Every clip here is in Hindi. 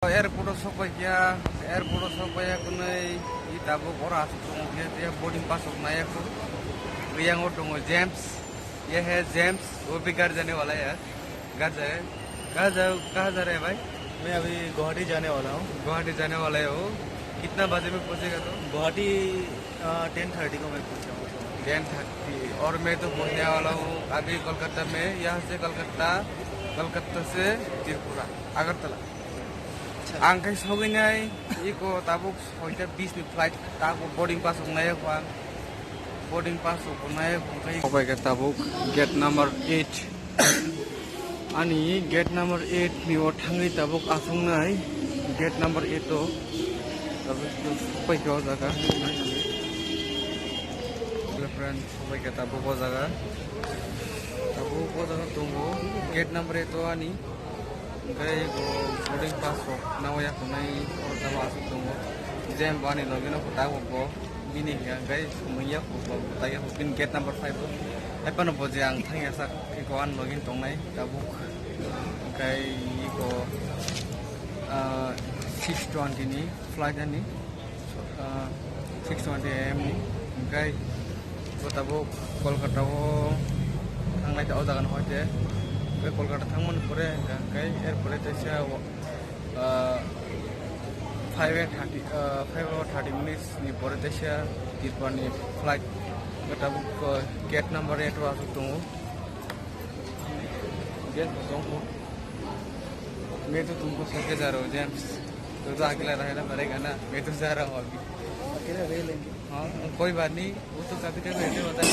Airport Sopaya, Airport Sopaya Kunai, Itabo Boras, boarding pass of Nayaku, Riang Otongo James, Yeh James, Obi Garzane Valaya, Gaza, Gaza है भाई मैं अभी गुवाहाटी जाने वाला हूँ। गुवाहाटी जाने वाले हो कितना बजे में पहुंचेगा तो गुवाहाटी 10:30 को मैं पहुँचाऊँगा। 10:30 और मैं तो पहुंचने वाला हूँ अभी कोलकाता में यहाँ से कलकत्ता से त्रिपुरा अगरतला आंखाय सहैनाय इको ताबुक 6:20 नि फ्लाइट ताबुक बोर्डिंग पास हमनाय हुआ बोर्डिंग पास हमनाय हुआ के ताबुक गेट नंबर 8 अनि गेट नंबर 8 नि थांगै ताबुक आसंनाय गेट नंबर 8 तो ताबुक सबायखौ जागा फ्रेंड सबायखौ ताबुक जागा दंगो गेट नंबर 8 तो अनि गई बोर्डिंग पास नावया खुनाई और तब आसुक दंगो जेम बानी लगिन फटाको बिनि गई मैया ताया बिन गेट नंबर 5 एपन बजे आं थांया सा इको आन लगिन दंनाय ताबुक गई इको 6:20 नि फ्लाइट नि 6:20 AM नि गई ताबुक कोलकाता थांनाय दाव जागोन हयते बे कोलकाता थांमोन परे गई एयरपोर्ट तैसा 5:30 मिनिट्स नि परे तैसा तिरपानि फ्लाइट ताबुक गेट नंबर 8 आसु दंगो गेट दंगो मैं तो तुमको सके जा रहा हूँ जेम्स तो अकेला रहेगा मरेगा ना मैं तो जा रहा हूँ अभी अकेले रह लेंगे। हाँ कोई बात नहीं वो तो कभी कभी ऐसे होता है।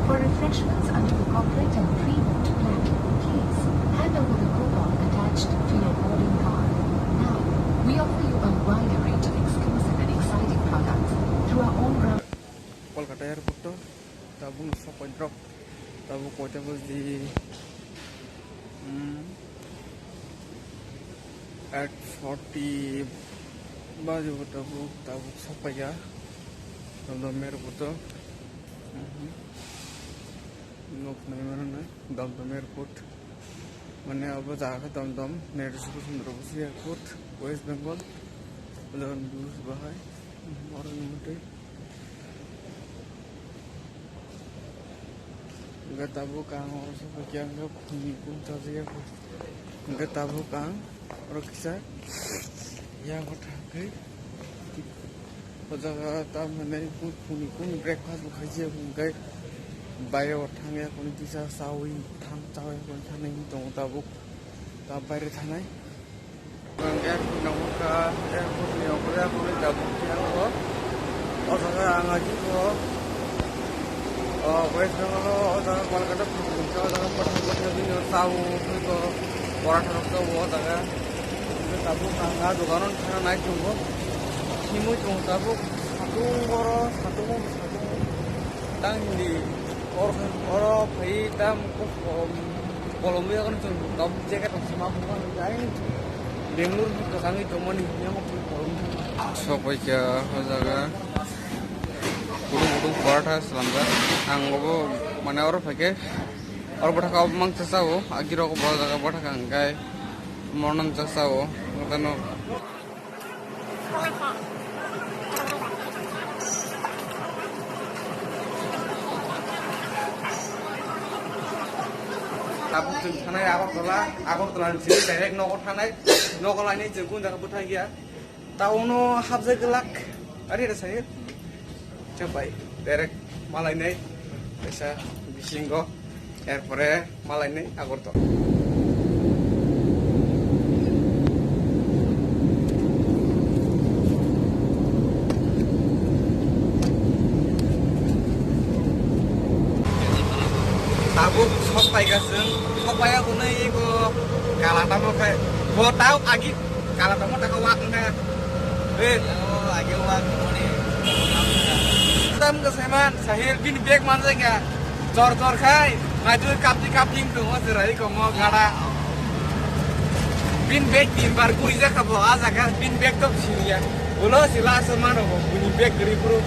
For refreshments under the corporate and pre-board plan, please hand over the coupon attached to your boarding card. Now, we offer you a wide range of exclusive and exciting products through our own brand. Kolkata airport to tabung support drop tabu kota bus di at 40 baju tabu sapaya dom airport to लोग नहीं मरना है दम एयरपोर्ट मैंने अब जाकर दम नेहरू सुंदरबसी एयरपोर्ट वेस्ट बंगाल 11 दूर बाहर और नमटे गताबो कहाँ और सब क्या हम खुनी को ताज़िया को गताबो कहाँ और किसा या उठा के जगह तब मैंने खुनी को ब्रेकफास्ट खाइए गए बायो थांगे कोन दिसा सावि थां चावे कोन थाने दं ताबुक ता बायरे थानाय एयरपोर्ट नंका एयरपोर्ट नि ओपरा कोन ताबुक थियाङो अजगा आंगाजि को वेस्ट बेंगल अजगा कोलकाता फुंचा अजगा पठा बिनो सावु को पराठा रखतो वो जगा ताबुक आंगा दुकानन थाना नाय दंगो सिमु दं ताबुक सातुं तांनि और भाई तम Colombia kan dom jacket sama bukan lain Bengaluru ke kami teman ini mau Colombia sampai ke jaga burung paratha selamba anggo mana orang pakai और बड़ा का मंग चसा हो आगे रो को बड़ा जगह बड़ा कंगाय मॉर्निंग चसा हो मतलब अब तुम थाना आगरतला से डायरेक्ट नगर थानाय नगलायनि जों गुन जागा बुथा गया टाउनो हाबजे गलाक अरे रसाय चबाय डायरेक्ट मालायनै पैसा बिसिंगो एरपरे मालायनै Agartala tabuk sopai gaseng sopaya kuna iko kalata mo kay bo tao agi kalata mo takawak na agi wak mo ni tam kaseman sahil bin bek manjega jor khai maju kapling tu mo serai ko mo gada bin bek timbar kuiza ka bo aza ka bin bek to siria ulo sila semano ko bin bek dari pro